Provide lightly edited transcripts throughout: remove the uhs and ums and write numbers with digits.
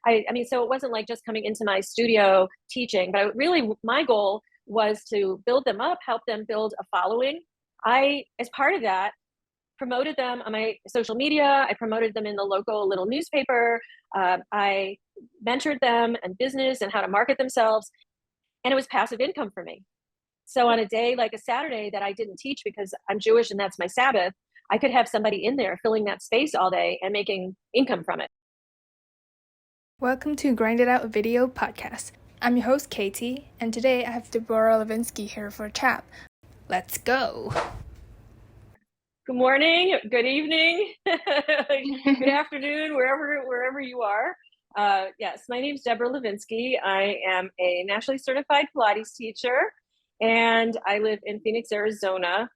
I mean, so it wasn't like just coming into my studio teaching, but my goal was to build them up, help them build a following. As part of that, promoted them on my social media. I promoted them in the local little newspaper. I mentored them in business and how to market themselves. And it was passive income for me. So on a day like a Saturday that I didn't teach because I'm Jewish and that's my Sabbath, I could have somebody in there filling that space all day and making income from it. Welcome to Grind It Out Video Podcast. I'm your host, Katie, and today I have Deborah Lavinsky here for a chat. Let's go. Good morning, good evening, good afternoon, wherever you are. Yes, my name is Deborah Lavinsky. I am a nationally certified Pilates teacher, and I live in Phoenix, Arizona.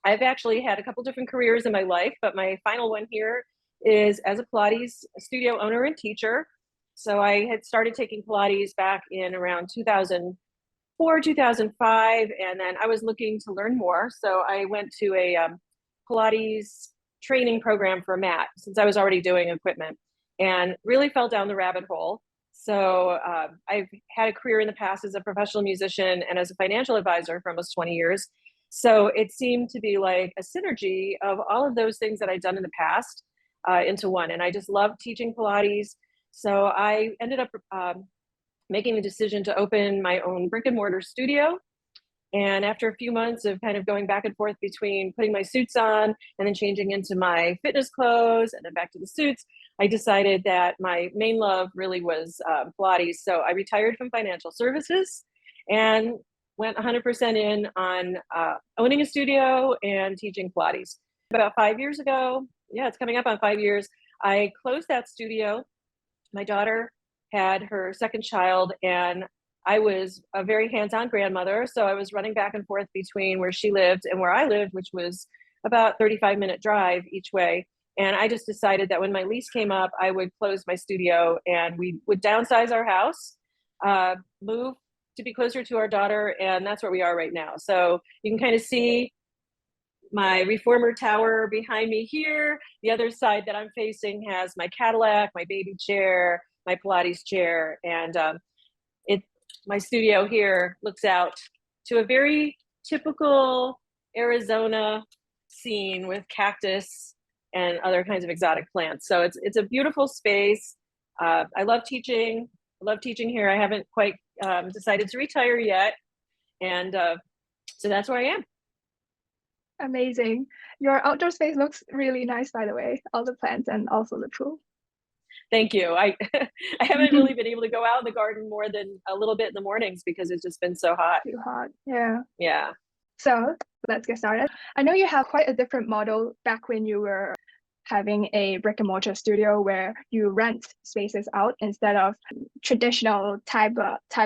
I've actually had a couple different careers in my life, but my final one here is as a Pilates studio owner and teacher. So I had started taking Pilates back in around 2004, 2005, and then I was looking to learn more. So I went to a Pilates training program for a mat since I was already doing equipment and really fell down the rabbit hole. So I've had a career in the past as a professional musician and as a financial advisor for almost 20 years. So it seemed to be like a synergy of all of those things that I'd done in the past into one. And I just love teaching Pilates. So I ended up making the decision to open my own brick and mortar studio. And after a few months of kind of going back and forth between putting my suits on and then changing into my fitness clothes and then back to the suits, I decided that my main love really was Pilates. So I retired from financial services and went 100% in on owning a studio and teaching Pilates. About 5 years ago, it's coming up on 5 years, I closed that studio. My daughter had her second child, and I was a very hands-on grandmother, so I was running back and forth between where she lived and where I lived, which was about 35-minute drive each way. And I just decided that when my lease came up, I would close my studio and we would downsize our house, move to be closer to our daughter, and that's where we are right now. So you can kind of see my reformer tower behind me here. The other side that I'm facing has my Cadillac, my baby chair, my Pilates chair, and my studio here looks out to a very typical Arizona scene with cactus and other kinds of exotic plants. So it's a beautiful space. I love teaching. I love teaching here. I haven't quite decided to retire yet. And so that's where I am. Amazing. Your outdoor space looks really nice, by the way, all the plants and also the pool. Thank you. I haven't really been able to go out in the garden more than a little bit in the mornings because it's just been so hot. Too hot. Yeah. Yeah. So let's get started. I know you have quite a different model back when you were having a brick and mortar studio where you rent spaces out instead of traditional type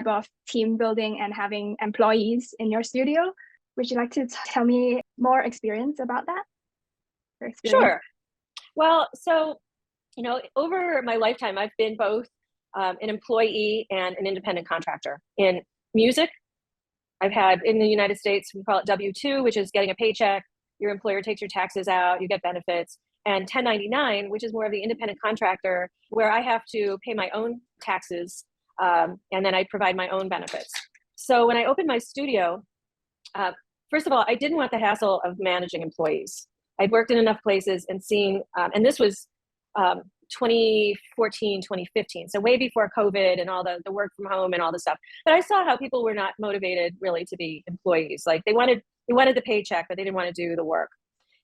of team building and having employees in your studio. Would you like to tell me more experience about that? Sure. Well, so over my lifetime, I've been both an employee and an independent contractor. In music, I've had, in the United States, we call it W-2, which is getting a paycheck. Your employer takes your taxes out, you get benefits. And 1099, which is more of the independent contractor, where I have to pay my own taxes, and then I provide my own benefits. So when I opened my studio, first of all, I didn't want the hassle of managing employees. I'd worked in enough places and seen, and this was 2014, 2015. So way before COVID and all the work from home and all the stuff. But I saw how people were not motivated really to be employees. Like they wanted the paycheck, but they didn't want to do the work.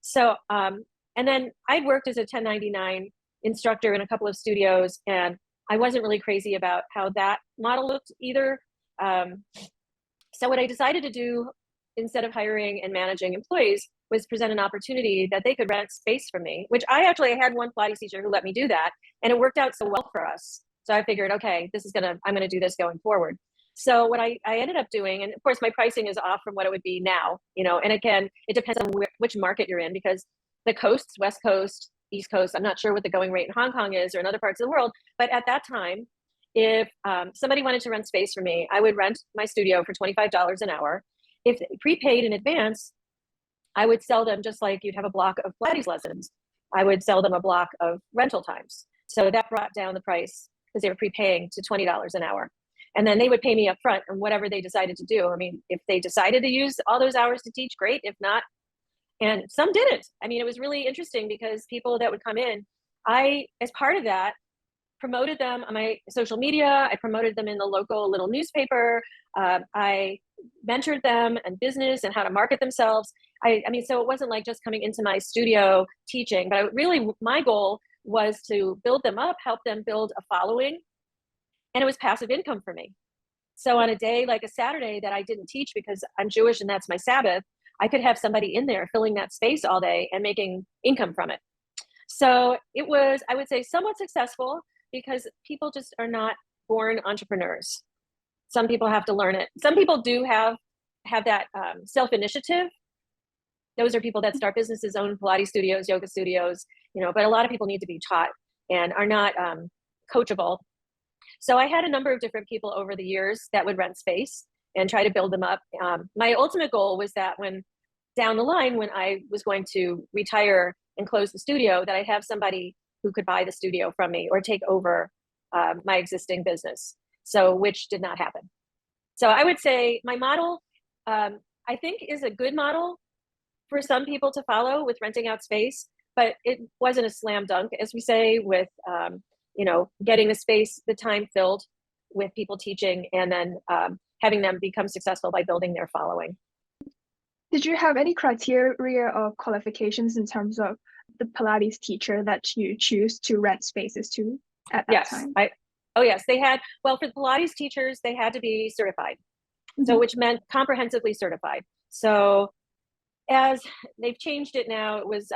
So, and then I'd worked as a 1099 instructor in a couple of studios, and I wasn't really crazy about how that model looked either. So what I decided to do instead of hiring and managing employees was present an opportunity that they could rent space from me, which I actually had one Pilates teacher who let me do that. And it worked out so well for us. So I figured, okay, I'm going to do this going forward. So what I ended up doing, and of course my pricing is off from what it would be now, and again, it depends on which market you're in, because the coasts, West Coast, East Coast, I'm not sure what the going rate in Hong Kong is or in other parts of the world. But at that time, if somebody wanted to rent space for me, I would rent my studio for $25 an hour. If they prepaid in advance, I would sell them just like you'd have a block of Pilates lessons. I would sell them a block of rental times. So that brought down the price because they were prepaying to $20 an hour. And then they would pay me up front on whatever they decided to do. I mean, if they decided to use all those hours to teach, great. If not, and some didn't. I mean, it was really interesting because people that would come in, I, as part of that, promoted them on my social media. I promoted them in the local little newspaper. I mentored them in business and how to market themselves. I mean, so it wasn't like just coming into my studio teaching, but my goal was to build them up, help them build a following, and it was passive income for me. So on a day like a Saturday that I didn't teach because I'm Jewish and that's my Sabbath, I could have somebody in there filling that space all day and making income from it. So it was, I would say, somewhat successful because people just are not born entrepreneurs. Some people have to learn it. Some people do have that self-initiative. Those are people that start businesses, own Pilates studios, yoga studios, but a lot of people need to be taught and are not coachable. So I had a number of different people over the years that would rent space and try to build them up. My ultimate goal was that when down the line, when I was going to retire and close the studio, that I have somebody who could buy the studio from me or take over my existing business. So, which did not happen. So I would say my model, I think, is a good model for some people to follow with renting out space, but it wasn't a slam dunk, as we say, with getting the space, the time filled with people teaching, and then having them become successful by building their following. Did you have any criteria or qualifications in terms of the Pilates teacher that you choose to rent spaces to at that time? Yes, they had. Well, for the Pilates teachers, they had to be certified, so which meant comprehensively certified. So as they've changed it now, it was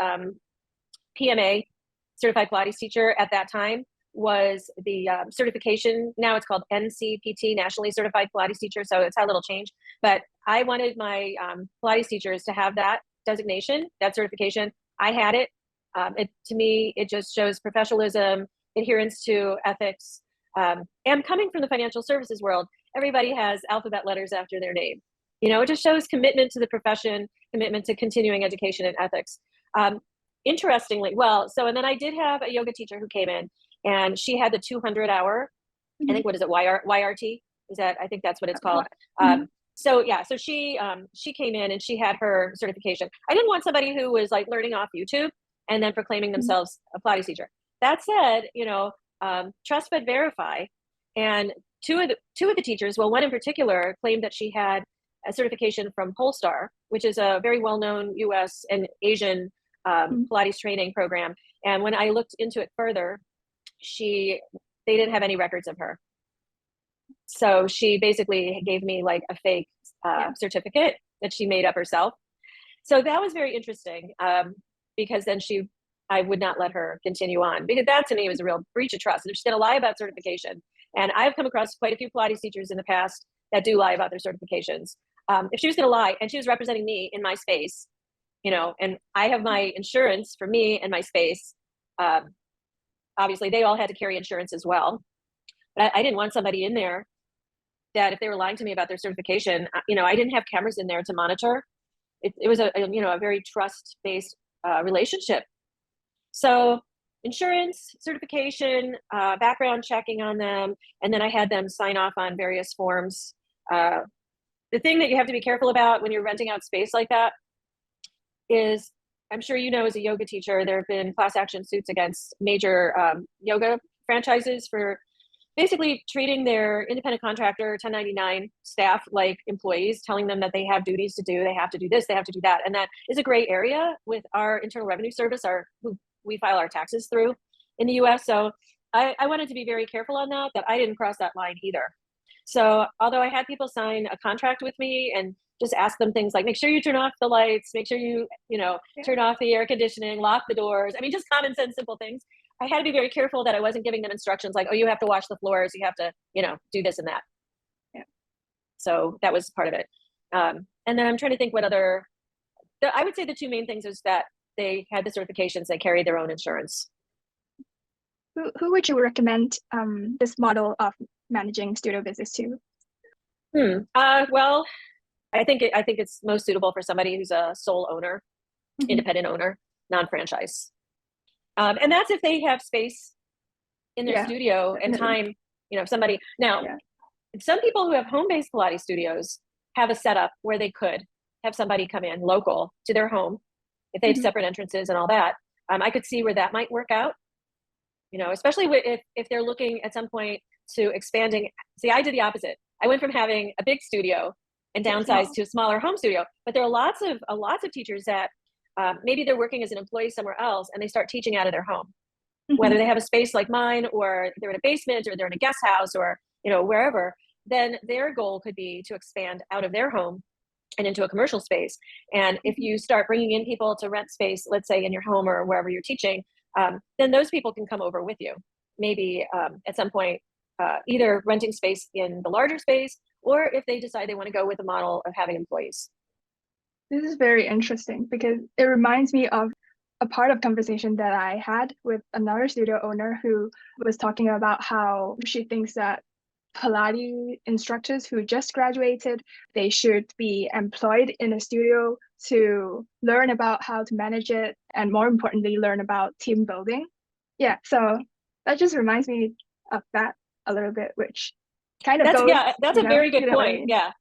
PMA, Certified Pilates Teacher at that time, was the certification. Now it's called NCPT, Nationally Certified Pilates Teacher. So it's had a little change, but I wanted my Pilates teachers to have that designation, that certification. I had it. To me, it just shows professionalism, adherence to ethics. And coming from the financial services world, everybody has alphabet letters after their name. It just shows commitment to the profession, commitment to continuing education and ethics. Interestingly, and then I did have a yoga teacher who came in, and she had the 200-hour, I think, what is it, YRT? I think that's what it's called. So she came in and she had her certification. I didn't want somebody who was like learning off YouTube and then proclaiming themselves a Pilates teacher. That said, trust but verify. And two of the teachers, one in particular, claimed that she had a certification from Polestar, which is a very well-known US and Asian Pilates training program. And when I looked into it further, they didn't have any records of her. So she basically gave me like a fake certificate that she made up herself. So that was very interesting because then I would not let her continue on, because that to me was a real breach of trust. And if she's going to lie about certification, and I've come across quite a few Pilates teachers in the past that do lie about their certifications. If she was going to lie and she was representing me in my space, and I have my insurance for me and my space, obviously they all had to carry insurance as well. But I didn't want somebody in there that if they were lying to me about their certification, I didn't have cameras in there to monitor. It was a very trust-based relationship. So insurance, certification, background checking on them, and then I had them sign off on various forms. The thing that you have to be careful about when you're renting out space like that is, I'm sure as a yoga teacher, there have been class action suits against major yoga franchises for basically treating their independent contractor 1099 staff like employees, telling them that they have duties to do, they have to do this, they have to do that. And that is a gray area with our Internal Revenue Service, who we file our taxes through in the US. So I wanted to be very careful on that I didn't cross that line either. So although I had people sign a contract with me and just ask them things like, make sure you turn off the lights, make sure you turn off the air conditioning, lock the doors. I mean, just common sense, simple things. I had to be very careful that I wasn't giving them instructions like, oh, you have to wash the floors, you have to, do this and that. Yeah. So that was part of it. And then I'm trying to think what other, I would say the two main things is that they had the certifications, they carried their own insurance. Who would you recommend this model of managing studio business to? Well, I think it's most suitable for somebody who's a sole owner, independent owner, non-franchise. And that's if they have space in their Yeah, studio and definitely. time, somebody. Now, Yeah. some people who have home-based Pilates studios have a setup where they could have somebody come in local to their home if they have Mhm. separate entrances and all that. I could see where that might work out, especially if they're looking at some point to expanding. See, I did the opposite. I went from having a big studio and So downsized small. to a smaller home studio. But there are lots of teachers that maybe they're working as an employee somewhere else and they start teaching out of their home, whether Mhm. they have a space like mine or they're in a basement or they're in a guest house or wherever. Then their goal could be to expand out of their home and into a commercial space. And if Mhm. you start bringing in people to rent space, let's say in your home or wherever you're teaching, then those people can come over with you. Maybe at some point, either renting space in the larger space, or if they decide they want to go with the model of having employees. This is very interesting because it reminds me of a part of conversation that I had with another studio owner who was talking about how she thinks that Pilates instructors who just graduated, they should be employed in a studio to learn about how to manage it and more importantly, learn about team building. Yeah, so that just reminds me of that a little bit, which kind of That's goes, yeah, that's you a know, very good you know what I point. mean? Yeah.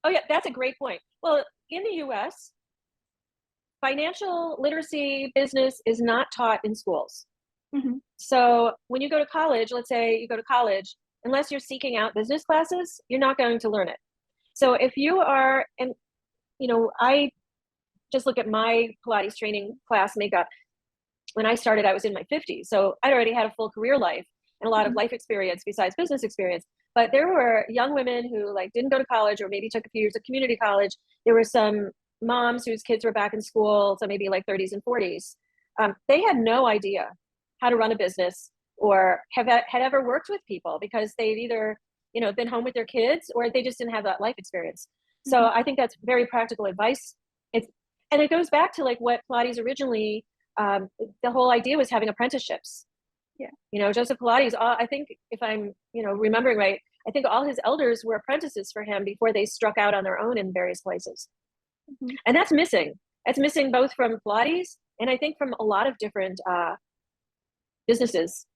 Oh yeah, that's a great point. Well, in the US, financial literacy business is not taught in schools. Hmm. So when you go to college, let's say you go to college, unless you're seeking out business classes, you're not going to learn it. So if you are, and I just look at my Pilates training class makeup. When I started, I was in my 50s. So I'd already had a full career life and a lot of Hmm. life experience besides business experience. But there were young women who like didn't go to college or maybe took a few years of community college. There were some moms whose kids were back in school, so maybe like 30s and 40s. They had no idea how to run a business or had ever worked with people because they've either been home with their kids or they just didn't have that life experience. So Hmm. I think that's very practical advice. It's and it goes back to like what Pilates originally, the whole idea was having apprenticeships. Yeah. Joseph Pilates, I think if I'm, remembering right, I think all his elders were apprentices for him before they struck out on their own in various places. Hmm. And that's missing. That's missing both from Pilates and I think from a lot of different businesses.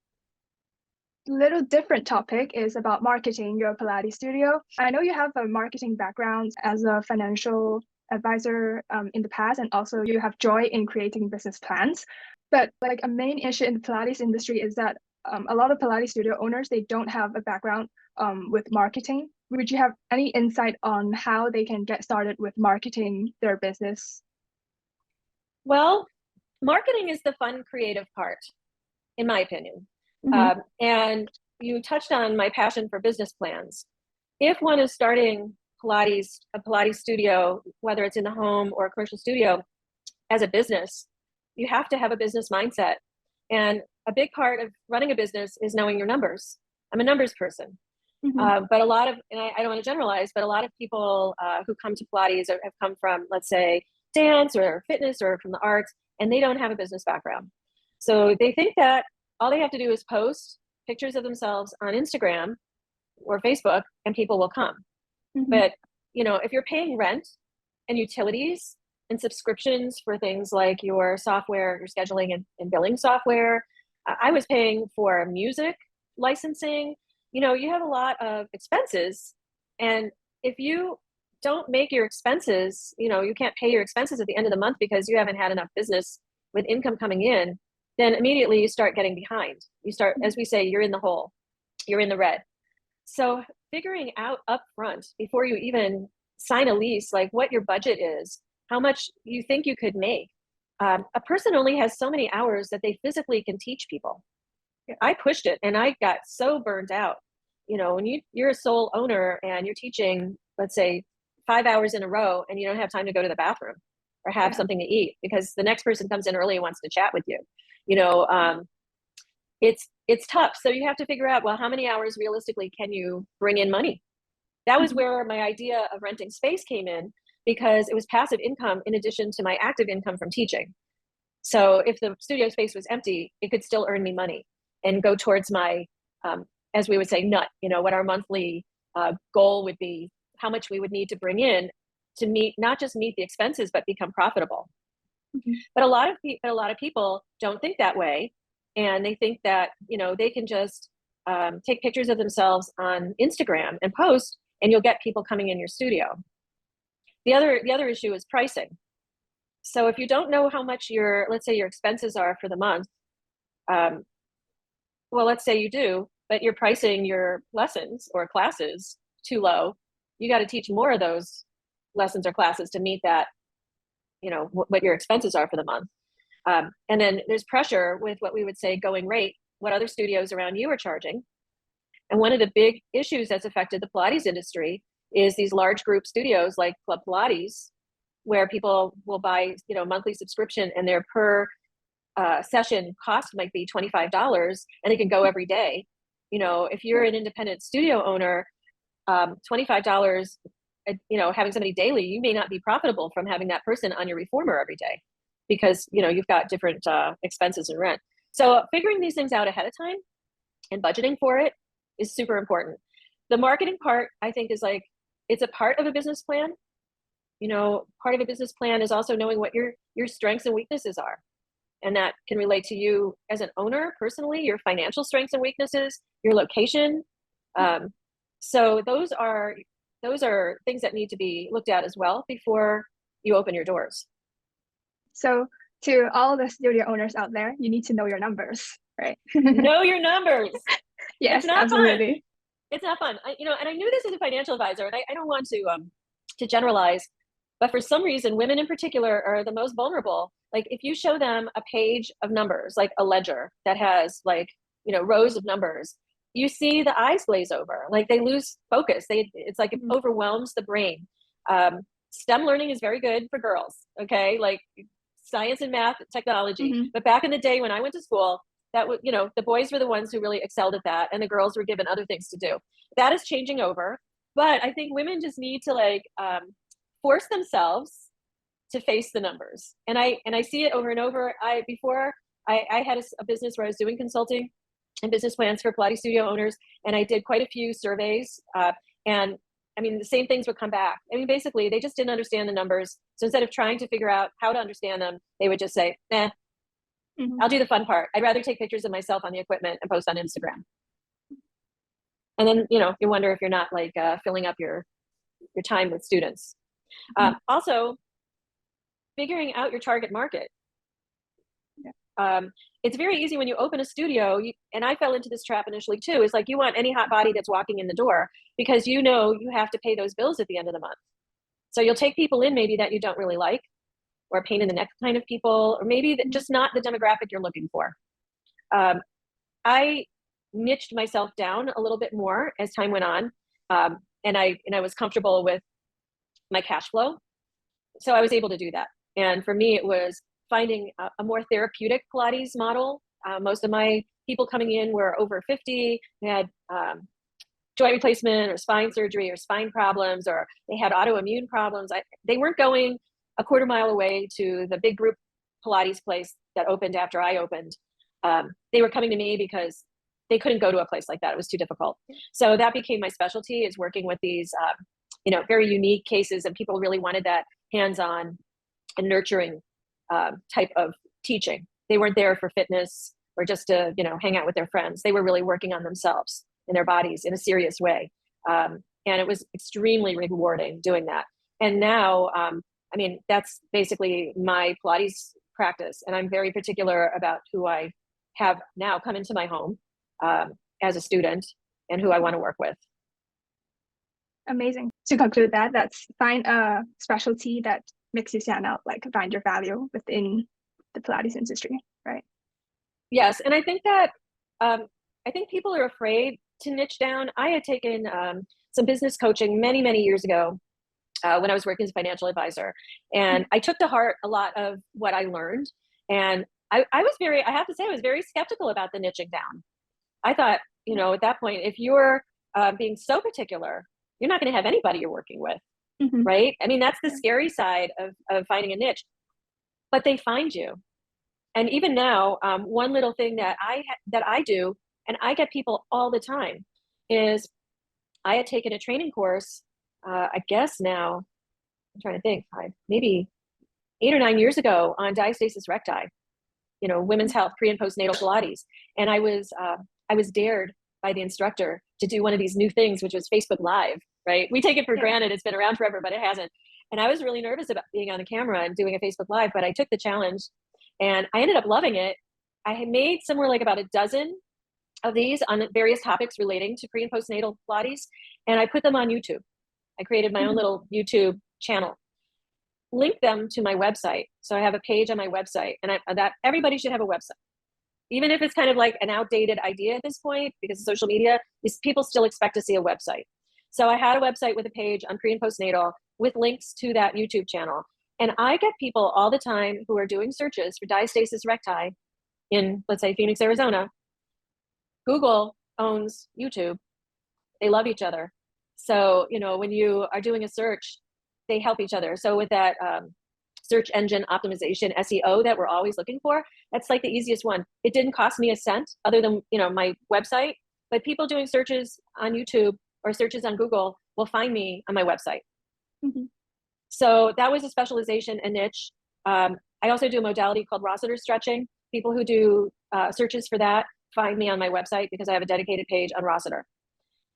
Little different topic is about marketing your Pilates studio. I know you have a marketing background as a financial advisor in the past, and also you have joy in creating business plans. But like a main issue in the Pilates industry is that a lot of Pilates studio owners, they don't have a background with marketing. Would you have any insight on how they can get started with marketing their business? Well, marketing is the fun, creative part, in my opinion. Hmm. And you touched on my passion for business plans. If one is starting a Pilates studio, whether it's in the home or a commercial studio, as a business, you have to have a business mindset. And a big part of running a business is knowing your numbers. I'm a numbers person. Hmm. But a lot of, and I don't want to generalize, but a lot of people who come to Pilates have come from, let's say, dance or fitness or from the arts, and they don't have a business background. So they think that all they have to do is post pictures of themselves on Instagram or Facebook, and people will come. Hmm. But if you're paying rent and utilities and subscriptions for things like your software, your scheduling and billing software, I was paying for music licensing. You have a lot of expenses, and if you don't make your expenses, you can't pay your expenses at the end of the month because you haven't had enough business with income coming in, then immediately you start getting behind. You start, as we say, you're in the hole, you're in the red. So figuring out upfront before you even sign a lease, like what your budget is, how much you think you could make. A person only has so many hours that they physically can teach people. I pushed it and I got so burned out. When you're a sole owner and you're teaching, let's say 5 hours in a row and you don't have time to go to the bathroom or have Yeah. something to eat because the next person comes in early and wants to chat with you. You know, um, it's tough. So you have to figure out, well, how many hours realistically can you bring in money? That was Hmm. where my idea of renting space came in because it was passive income in addition to my active income from teaching. So if the studio space was empty, it could still earn me money and go towards my, as we would say, nut, what our monthly goal would be, how much we would need to bring in to meet, not just meet the expenses, but become profitable. Hmm. But a lot of people don't think that way. and they think that, you know, they can just take pictures of themselves on Instagram and post, and you'll get people coming in your studio. The other issue is pricing. So if you don't know how much your, let's say your expenses are for the month, well, let's say you do, but you're pricing your lessons or classes too low, you got to teach more of those lessons or classes to meet that, you know, what your expenses are for the month. And then there's pressure with what we would say going rate, what other studios around you are charging. And one of the big issues that's affected the Pilates industry is these large group studios like Club Pilates, where people will buy, you know, monthly subscription, and their per session cost might be $25, and it can go every day. You know, if you're an independent studio owner, $25, you know, having somebody daily, you may not be profitable from having that person on your reformer every day, because, you know, you've got different expenses and rent. So figuring these things out ahead of time and budgeting for it is super important. The marketing part, I think, is like, it's a part of a business plan. You know, part of a business plan is also knowing what your strengths and weaknesses are. And that can relate to you as an owner personally, your financial strengths and weaknesses, your location. So those are things that need to be looked at as well before you open your doors. So to all the studio owners out there, you need to know your numbers, right? Know your numbers. Yes, it's not absolutely. Fun. It's not fun. You know, and I knew this as a financial advisor, and I don't want to generalize, but for some reason, women in particular are the most vulnerable. Like if you show them a page of numbers, like a ledger that has like, you know, rows of numbers, you see the eyes glaze over, like they lose focus. It's like it overwhelms the brain. STEM learning is very good for girls, okay? Like science and math, technology. But back in the day when I went to school, that was, you know, the boys were the ones who really excelled at that, and the girls were given other things to do. That is changing over. But I think women just need to like force themselves to face the numbers. And I see it over and over. Before I had a business where I was doing consulting and business plans for Pilates studio owners, and I did quite a few surveys. And I mean, the same things would come back. I mean, basically, they just didn't understand the numbers. So instead of trying to figure out how to understand them, they would just say, I'll do the fun part. I'd rather take pictures of myself on the equipment and post on Instagram. And then, you know, you wonder if you're not like filling up your time with students. Also, figuring out your target market. It's very easy when you open a studio, and I fell into this trap initially too, is like you want any hot body that's walking in the door, because you know you have to pay those bills at the end of the month. So you'll take people in maybe that you don't really like, or pain in the neck kind of people, or maybe just not the demographic you're looking for. I niched myself down a little bit more as time went on, and I was comfortable with my cash flow, so I was able to do that. And for me, it was finding a more therapeutic Pilates model. Most of my people coming in were over 50. They had joint replacement or spine surgery or spine problems, or they had autoimmune problems. They weren't going a quarter mile away to the big group Pilates place that opened after I opened. They were coming to me because they couldn't go to a place like that. It was too difficult. So that became my specialty, is working with these, you know, very unique cases, and people really wanted that hands-on and nurturing type of teaching. They weren't there for fitness or just to, you know, hang out with their friends. They were really working on themselves and their bodies in a serious way. And it was extremely rewarding doing that. And now, I mean, that's basically my Pilates practice. And I'm very particular about who I have now come into my home as a student and who I want to work with. Amazing. To conclude that, that's find a specialty that makes you stand out, like find your value within the Pilates industry, right? Yes, and I think that I think people are afraid to niche down. I had taken some business coaching many years ago when I was working as a financial advisor, and I took to heart a lot of what I learned. And I have to say, I was very skeptical about the niching down. I thought, you know, at that point, if you're being so particular, you're not going to have anybody you're working with. Right? I mean, that's the scary side of finding a niche, but they find you. And even now, one little thing that I do, and I get people all the time, is I had taken a training course, I guess now, I'm trying to think, maybe 8 or 9 years ago, on diastasis recti. women's health, pre and postnatal Pilates. And I was dared by the instructor to do one of these new things, which was Facebook Live, right? We take it for granted. It's been around forever, but it hasn't. And I was really nervous about being on the camera and doing a Facebook Live, but I took the challenge and I ended up loving it. I had made somewhere like about a dozen of these on various topics relating to pre and postnatal Pilates, and I put them on YouTube. I created my own little YouTube channel, linked them to my website. So I have a page on my website, and that everybody should have a website. Even if it's kind of like an outdated idea at this point, because of social media, people still expect to see a website. So I had a website with a page on pre and postnatal with links to that YouTube channel. And I get people all the time who are doing searches for diastasis recti in, let's say, Phoenix, Arizona. Google owns YouTube. They love each other. So, when you are doing a search, they help each other. So with that search engine optimization, SEO, that we're always looking for, that's like the easiest one. It didn't cost me a cent other than, my website, but people doing searches on YouTube or searches on Google will find me on my website. Mm-hmm. So that was a specialization, a niche. I also do a modality called Rossiter stretching. People who do searches for that find me on my website because I have a dedicated page on Rossiter.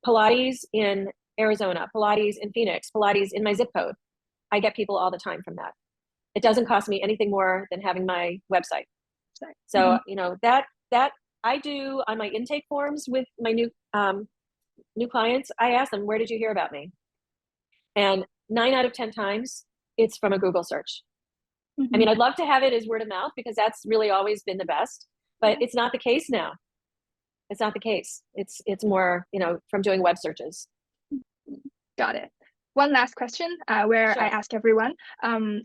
Pilates in Arizona, Pilates in Phoenix, Pilates in my zip code. I get people all the time from that. It doesn't cost me anything more than having my website. So, that I do on my intake forms with my new clients. I ask them, where did you hear about me? And 9 out of 10 times, it's from a Google search. Mm-hmm. I mean, I'd love to have it as word of mouth because that's really always been the best, but it's not the case now. It's not the case. It's more, from doing web searches. Got it. One last question where Sure. I ask everyone,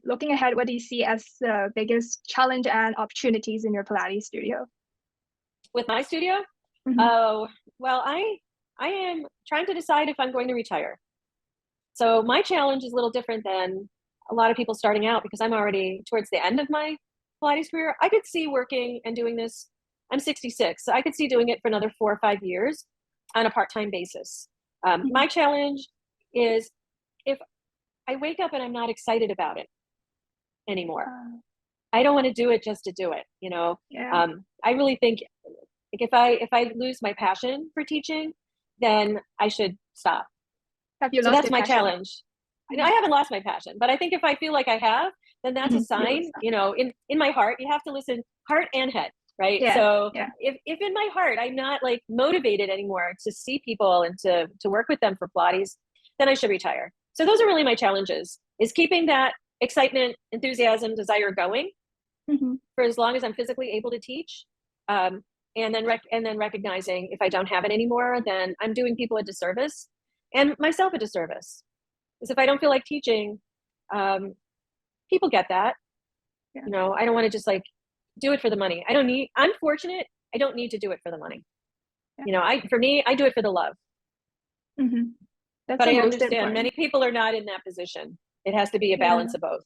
looking ahead, what do you see as the biggest challenge and opportunities in your Pilates studio? With my studio? Mm-hmm. Oh, well, I am trying to decide if I'm going to retire. So my challenge is a little different than a lot of people starting out because I'm already towards the end of my Pilates career. I could see working and doing this. I'm 66, so I could see doing it for another 4 or 5 years on a part-time basis. My challenge is if I wake up and I'm not excited about it anymore. I don't want to do it just to do it. Yeah. I really think if I lose my passion for teaching, then I should stop. Have you So lost that's your my passion? challenge. I haven't lost my passion, but I think if I feel like I have, then that's a sign. In my heart, you have to listen, heart and head, right? Yeah. So yeah. if in my heart I'm not like motivated anymore to see people and to work with them for Pilates, then I should retire. So those are really my challenges: is keeping that excitement, enthusiasm, desire going for as long as I'm physically able to teach, and then recognizing if I don't have it anymore, then I'm doing people a disservice and myself a disservice. Because if I don't feel like teaching, people get that. Yeah. I don't want to just like do it for the money. I'm fortunate. I don't need to do it for the money. Yeah. For me, I do it for the love. That's But I the most understand important. many people are not in that position. It has to be a balance of both.